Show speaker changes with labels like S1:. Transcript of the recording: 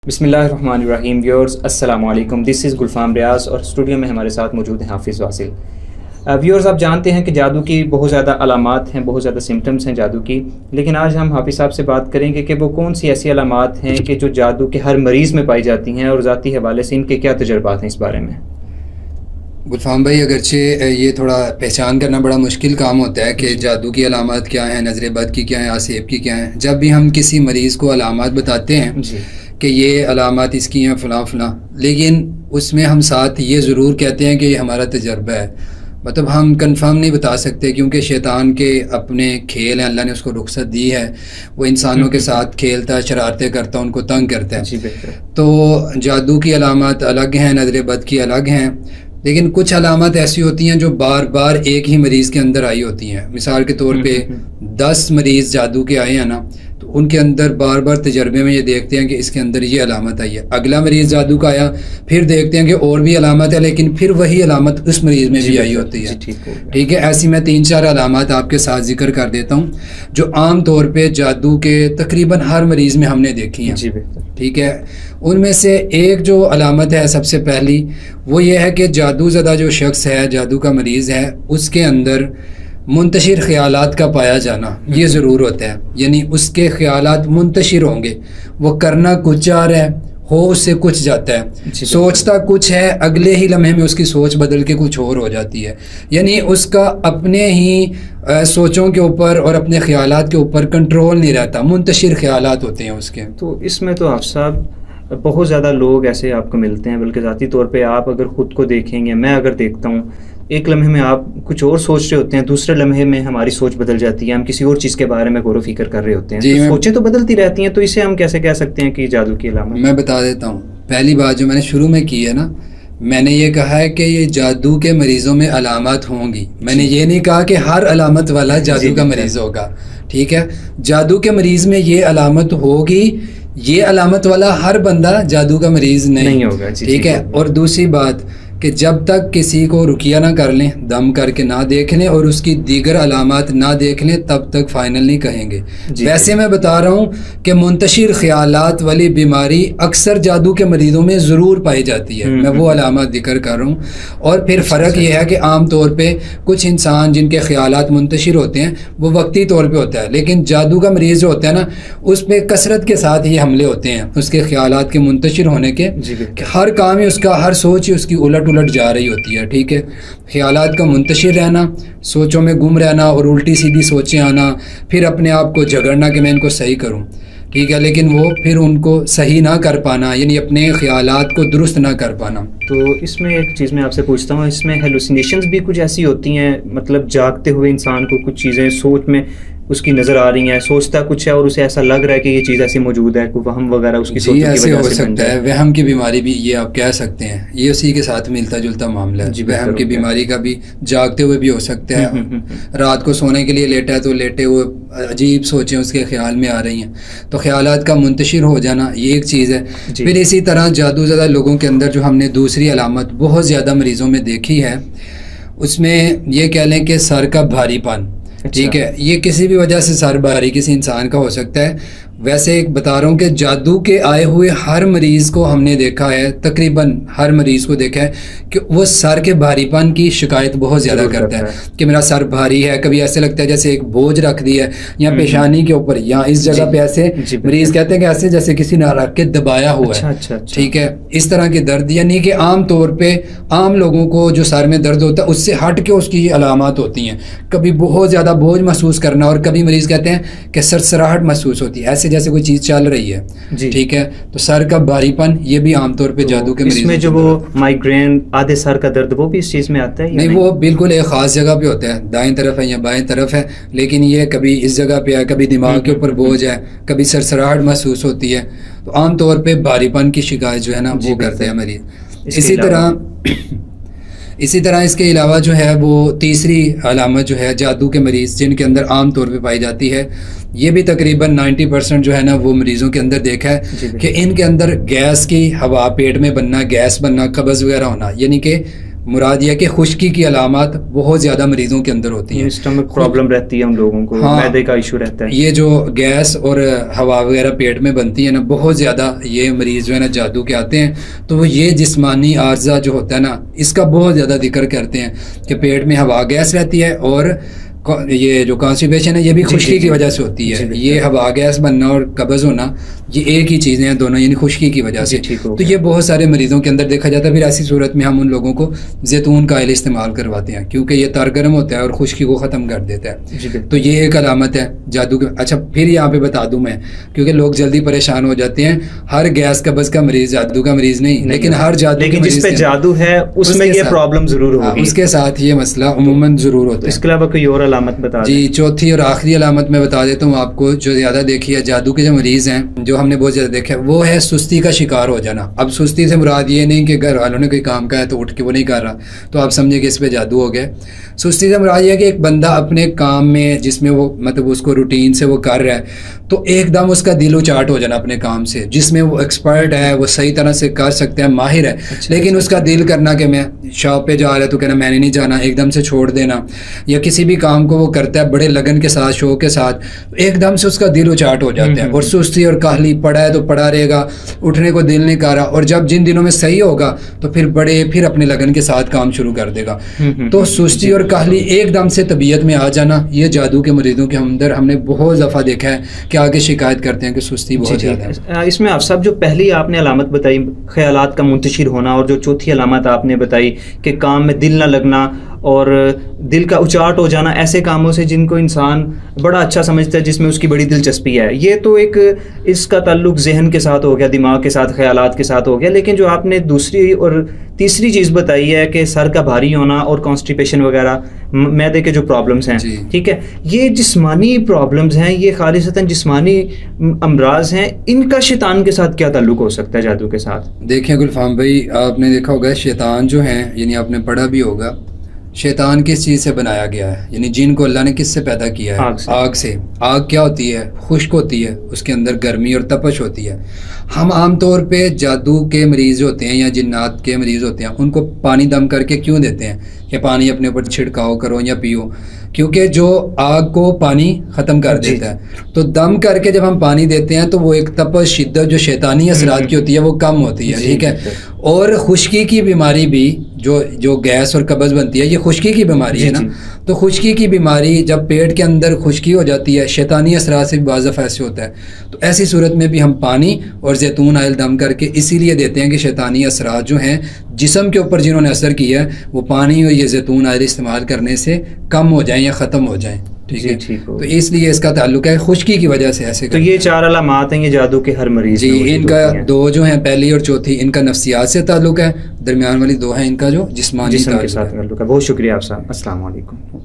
S1: بسم اللہ الرحمن الرحیم. ویورز السلام علیکم. دس از گلفام ریاض اور اسٹوڈیو میں ہمارے ساتھ موجود ہیں حافظ واصل. ویورز آپ جانتے ہیں کہ جادو کی بہت زیادہ علامات ہیں، بہت زیادہ سمٹمز ہیں جادو کی، لیکن آج ہم حافظ صاحب سے بات کریں گے کہ وہ کون سی ایسی علامات ہیں کہ جو جادو کے ہر مریض میں پائی جاتی ہیں، اور ذاتی حوالے سے ان کے کیا تجربات ہیں اس بارے میں.
S2: گلفام بھائی، اگرچہ یہ تھوڑا پہچان کرنا بڑا مشکل کام ہوتا ہے کہ جادو کی علامات کیا ہیں، نظر بد کی کیا ہیں، آسیب کی کیا ہیں. جب بھی ہم کسی مریض کو علامات بتاتے ہیں کہ یہ علامات اس کی ہیں فلاں فلاں، لیکن اس میں ہم ساتھ یہ ضرور کہتے ہیں کہ یہ ہمارا تجربہ ہے. مطلب ہم کنفرم نہیں بتا سکتے کیونکہ شیطان کے اپنے کھیل ہیں، اللہ نے اس کو رخصت دی ہے، وہ انسانوں کے ساتھ کھیلتا ہے، شرارتیں کرتا ہے، ان کو تنگ کرتا ہے. تو جادو کی علامات الگ ہیں، نظر بد کی الگ ہیں، لیکن کچھ علامات ایسی ہوتی ہیں جو بار بار ایک ہی مریض کے اندر آئی ہوتی ہیں. مثال کے طور پہ 10 مریض جادو کے آئے ہیں نا، تو ان کے اندر بار بار تجربے میں یہ دیکھتے ہیں کہ اس کے اندر یہ علامت آئی ہے. اگلا مریض جادو کا آیا، پھر دیکھتے ہیں کہ اور بھی علامت ہے، لیکن پھر وہی علامت اس مریض میں بھی آئی ہوتی ہے. ٹھیک ہے، ایسی میں 3-4 علامات آپ کے ساتھ ذکر کر دیتا ہوں جو عام طور پہ جادو کے تقریباً ہر مریض میں ہم نے دیکھی ہیں. ٹھیک ہے، ان میں سے ایک جو علامت ہے سب سے پہلی، وہ یہ ہے کہ جادو زدہ جو شخص ہے، جادو کا مریض ہے، اس کے اندر منتشر خیالات کا پایا جانا یہ ضرور ہوتا ہے. یعنی اس کے خیالات منتشر ہوں گے، وہ کرنا کچھ چاہ رہا ہے، ہو اس سے کچھ جاتا ہے، سوچتا کچھ ہے، اگلے ہی لمحے میں اس کی سوچ بدل کے کچھ اور ہو جاتی ہے. یعنی اس کا اپنے ہی سوچوں کے اوپر اور اپنے خیالات کے اوپر کنٹرول نہیں رہتا، منتشر خیالات ہوتے ہیں اس کے.
S1: تو اس میں تو آپ صاحب بہت زیادہ لوگ ایسے آپ کو ملتے ہیں، بلکہ ذاتی طور پہ آپ اگر خود کو دیکھیں گے، میں اگر دیکھتا ہوں، ایک لمحے میں آپ کچھ اور سوچ رہے ہوتے ہیں، دوسرے لمحے میں ہماری سوچ بدل جاتی ہے، ہم کسی اور چیز کے بارے میں غور و فکر کر رہے ہوتے ہیں. تو سوچیں تو بدلتی رہتی ہیں، تو اسے ہم کیسے کہہ سکتے ہیں کہ جادو کی علامت؟
S2: میں بتا دیتا ہوں. پہلی بات جو میں نے شروع میں کی ہے نا، میں نے یہ کہا ہے کہ یہ جادو کے مریضوں میں علامات ہوں گی. میں نے یہ نہیں کہا کہ ہر علامت والا جادو کا مریض ہوگا. ٹھیک ہے، جادو کے مریض میں یہ علامت ہوگی، یہ علامت والا ہر بندہ جادو کا مریض نہیں ہوگا. ٹھیک ہے، اور دوسری بات کہ جب تک کسی کو رقیہ نہ کر لیں، دم کر کے نہ دیکھ لیں اور اس کی دیگر علامات نہ دیکھ لیں، تب تک فائنل نہیں کہیں گے. ویسے میں بتا رہا ہوں کہ منتشر خیالات والی بیماری اکثر جادو کے مریضوں میں ضرور پائی جاتی ہے. میں وہ علامات ذکر کر رہا ہوں. اور پھر فرق یہ ہے کہ عام طور پہ کچھ انسان جن کے خیالات منتشر ہوتے ہیں وہ وقتی طور پہ ہوتا ہے، لیکن جادو کا مریض جو ہوتا ہے نا، اس پہ کثرت کے ساتھ یہ حملے ہوتے ہیں اس کے خیالات کے منتشر ہونے کے، کہ ہر کام ہی اس کا، ہر سوچ ہی اس کی الٹ جا رہی ہوتی ہے. ٹھیک ہے، خیالات کا منتشر رہنا، سوچوں میں گم رہنا اور الٹی سیدھی سوچیں آنا، پھر اپنے آپ کو جھگڑنا کہ میں ان کو صحیح کروں. ٹھیک ہے، لیکن وہ پھر ان کو صحیح نہ کر پانا، یعنی اپنے خیالات کو درست نہ کر پانا.
S1: تو اس میں ایک چیز میں آپ سے پوچھتا ہوں، اس میں ہیلوسینیشنز بھی کچھ ایسی ہوتی ہیں، مطلب جاگتے ہوئے انسان کو کچھ چیزیں سوچ میں اس کی نظر آ رہی ہیں، سوچتا کچھ ہے اور اسے ایسا لگ رہا ہے کہ یہ چیز ایسی موجود ہے، کوئی وہم وغیرہ اس کی سوچ کی وجہ سے
S2: ہو سکتا ہے. وہم کی بیماری بھی یہ آپ کہہ سکتے ہیں، یہ اسی کے ساتھ ملتا جلتا معاملہ ہے. وہم کی بیماری کا بھی جاگتے ہوئے بھی ہو سکتا ہے. رات کو سونے کے لیے لیٹا ہے تو لیٹے ہوئے عجیب سوچیں اس کے خیال میں آ رہی ہیں، تو خیالات کا منتشر ہو جانا یہ ایک چیز ہے. پھر اسی طرح جادو زدہ لوگوں کے اندر جو ہم نے دوسری علامت بہت زیادہ مریضوں میں دیکھی ہے، اس میں یہ کہہ لیں کہ سر کا بھاری پن. ٹھیک ہے، یہ کسی بھی وجہ سے سر بھاری کسی انسان کا ہو سکتا ہے. ویسے ایک بتا رہا ہوں کہ جادو کے آئے ہوئے ہر مریض کو ہم نے دیکھا ہے، تقریباً ہر مریض کو دیکھا ہے کہ وہ سر کے بھاری پن کی شکایت بہت زیادہ کرتا ہے کہ میرا سر بھاری ہے. کبھی ایسے لگتا ہے جیسے ایک بوجھ رکھ دیا ہے یا پیشانی کے اوپر یا اس جگہ پہ، ایسے مریض کہتے ہیں کہ ایسے جیسے کسی نے رکھ کے دبایا ہوا ہے. ٹھیک ہے، اس طرح کے درد، یعنی کہ عام طور پہ عام لوگوں کو جو سر میں درد ہوتا ہے اس سے ہٹ کے اس کی علامات ہوتی ہیں. کبھی بہت زیادہ بوجھ محسوس کرنا، اور کبھی مریض کہتے ہیں کہ سرسراہٹ محسوس ہوتی ہے، ایسے جیسے کوئی چیز چل رہی ہے. ٹھیک ہے، تو سر کا بھاری پن یہ بھی عام طور پہ جادو کے مریض
S1: میں جو وہ مائیگرین، آدھے سر کا درد، وہ بھی اس چیز میں آتا ہے؟
S2: نہیں، وہ بالکل ایک خاص جگہ پہ ہوتا ہے، دائیں طرف ہے یا بائیں طرف ہے، لیکن یہ کبھی اس جگہ پہ ہے، کبھی دماغ کے اوپر بوجھ ہے، کبھی سرسراہٹ محسوس ہوتی ہے. تو عام طور پہ بھاری پن کی شکایت جو ہے نا وہ کرتے ہیں مریض. اسی طرح اس کے علاوہ جو ہے وہ تیسری علامت جو ہے جادو کے مریض جن کے اندر عام طور پہ پائی جاتی ہے، یہ بھی تقریباً 90% جو ہے نا وہ مریضوں کے اندر دیکھا ہے کہ ان کے اندر گیس کی ہوا پیٹ میں بننا، گیس بننا، قبض وغیرہ ہونا. یعنی کہ مراد یہ کہ خشکی کی علامات بہت زیادہ مریضوں کے اندر ہوتی ہیں.
S1: اسٹمک پرابلم رہتی ہے ان لوگوں کو, معدے کا ایشو رہتا ہے.
S2: یہ جو گیس اور ہوا وغیرہ پیٹ میں بنتی ہے نا, بہت زیادہ یہ مریض جو ہے نا جادو کے آتے ہیں تو وہ یہ جسمانی عارضہ جو ہوتا ہے نا اس کا بہت زیادہ ذکر کرتے ہیں کہ پیٹ میں ہوا گیس رہتی ہے, اور یہ جو کانسٹیپیشن ہے یہ بھی خشکی کی وجہ سے ہوتی ہے. یہ ہوا گیس بننا اور قبض ہونا یہ ایک ہی چیزیں ہیں دونوں, یعنی خشکی کی وجہ سے. تو یہ بہت سارے مریضوں کے اندر دیکھا جاتا ہے. پھر ایسی صورت میں ہم ان لوگوں کو زیتون کا آئل استعمال کرواتے ہیں کیونکہ یہ تر گرم ہوتا ہے اور خشکی کو ختم کر دیتا ہے. تو یہ ایک علامت ہے جادو کے. اچھا پھر یہاں پہ بتا دوں میں, کیونکہ لوگ جلدی پریشان ہو جاتے ہیں, ہر گیس قبض کا مریض جادو کا مریض نہیں, لیکن ہر جادو کے
S1: جس پہ جادو ہے اس میں یہ پرابلم ضرور ہوگی,
S2: اس کے ساتھ یہ مسئلہ عموماً ضرور ہوتا ہے.
S1: اس کے علاوہ کوئی اور علامت بتا دیں.
S2: جی, چوتھی اور آخری علامت میں بتا دیتا ہوں آپ کو, جو زیادہ دیکھی ہے جادو کے جو مریض ہیں جو ہم نے بہت زیادہ دیکھا ہے, وہ ہے سستی کا شکار ہو جانا. اب سستی سے مراد یہ نہیں کہ گھر والوں نے کوئی کام کہا ہے تو اٹھ کے وہ نہیں کر رہا تو آپ سمجھے کہ اس پہ جادو ہو گیا. سستی سے مراد یہ ہے کہ ایک بندہ اپنے کام میں جس میں وہ مطلب اس کو روٹین سے وہ کر رہا ہے تو ایک دم اس کا دل اچاٹ ہو جانا اپنے کام سے, جس میں وہ ایکسپرٹ ہے, وہ صحیح طرح سے کر سکتے ہیں, ماہر ہے, لیکن اس کا دل کرنا کہ میں شاپ پہ جا رہا ہے تو کہنا میں نے نہیں جانا, ایک دم سے چھوڑ دینا. یا کسی بھی کام کو وہ کرتا ہے بڑے لگن کے ساتھ, شوق کے ساتھ, ایک دم سے اس کا دل اچاٹ ہو جاتا ہے. اور سستی اور کاہلی, پڑا ہے تو پڑا رہے گا, اٹھنے کو دل نہیں کر رہا, اور جب جن دنوں میں صحیح ہوگا تو پھر اپنے لگن کے ساتھ کام شروع کر دے گا. تو سستی اور کاہلی ایک دم سے طبیعت میں آ جانا, یہ جادو کے مریضوں کے اندر ہم نے بہت دفعہ دیکھا ہے کہ آگے شکایت کرتے ہیں کہ سستی بہت زیادہ ہے.
S1: اس میں آپ صاحب جو پہلی آپ نے علامت بتائی خیالات کا منتشر ہونا, اور جو چوتھی علامت آپ نے بتائی کہ کام میں دل نہ لگنا اور دل کا اچاٹ ہو جانا ایسے کاموں سے جن کو انسان بڑا اچھا سمجھتا ہے, جس میں اس کی بڑی دلچسپی ہے, یہ تو ایک اس کا تعلق ذہن کے ساتھ ہو گیا, دماغ کے ساتھ, خیالات کے ساتھ ہو گیا. لیکن جو آپ نے دوسری اور تیسری چیز بتائی ہے کہ سر کا بھاری ہونا اور کانسٹیپیشن وغیرہ, معدے کے جو پرابلمس ہیں, ٹھیک ہے, یہ جسمانی پرابلمس ہیں, یہ خالصتاً جسمانی امراض ہیں, ان کا شیطان کے ساتھ کیا تعلق ہو سکتا ہے جادو کے ساتھ؟
S2: دیکھیں گلفام بھائی, آپ نے دیکھا ہوگا شیطان جو ہیں, یعنی آپ نے پڑھا بھی ہوگا, شیطان کس چیز سے بنایا گیا ہے, یعنی جن کو اللہ نے کس سے پیدا کیا ہے؟ آگ سے. آگ کیا ہوتی ہے؟ خشک ہوتی ہے, اس کے اندر گرمی اور تپش ہوتی ہے. ہم عام طور پہ جادو کے مریض ہوتے ہیں یا جنات کے مریض ہوتے ہیں, ان کو پانی دم کر کے کیوں دیتے ہیں کہ پانی اپنے اوپر چھڑکاؤ کرو یا پیو؟ کیونکہ جو آگ کو پانی ختم کر دیتا ہے. تو دم کر کے جب ہم پانی دیتے ہیں تو وہ ایک تپش, شدت جو شیطانی اثرات کی ہوتی ہے وہ کم ہوتی ہے, ٹھیک ہے. اور خشکی کی بیماری بھی جو گیس اور قبض بنتی ہے, یہ خشکی کی بیماری ہے نا. تو خشکی کی بیماری جب پیٹ کے اندر خشکی ہو جاتی ہے, شیطانی اثرات سے بھی بعض دفعہ ایسے ہوتا ہے, تو ایسی صورت میں بھی ہم پانی اور زیتون آئل دم کر کے اسی لیے دیتے ہیں کہ شیطانی اثرات جو ہیں جسم کے اوپر جنہوں نے اثر کیا ہے وہ پانی اور یہ زیتون آئل استعمال کرنے سے کم ہو جائیں یا ختم ہو جائیں. ٹھیک ہے, تو اس لیے اس کا تعلق ہے خشکی کی وجہ سے ایسے.
S1: تو یہ 4 علامات ہیں یہ جادو کے ہر مریض.
S2: جی, ان کا 2 جو ہیں, پہلی اور چوتھی, ان کا نفسیات سے تعلق ہے, درمیان والی 2 ہیں ان کا جو جسمانی
S1: کے ساتھ تعلق ہے. بہت شکریہ آپ صاحب, السلام علیکم.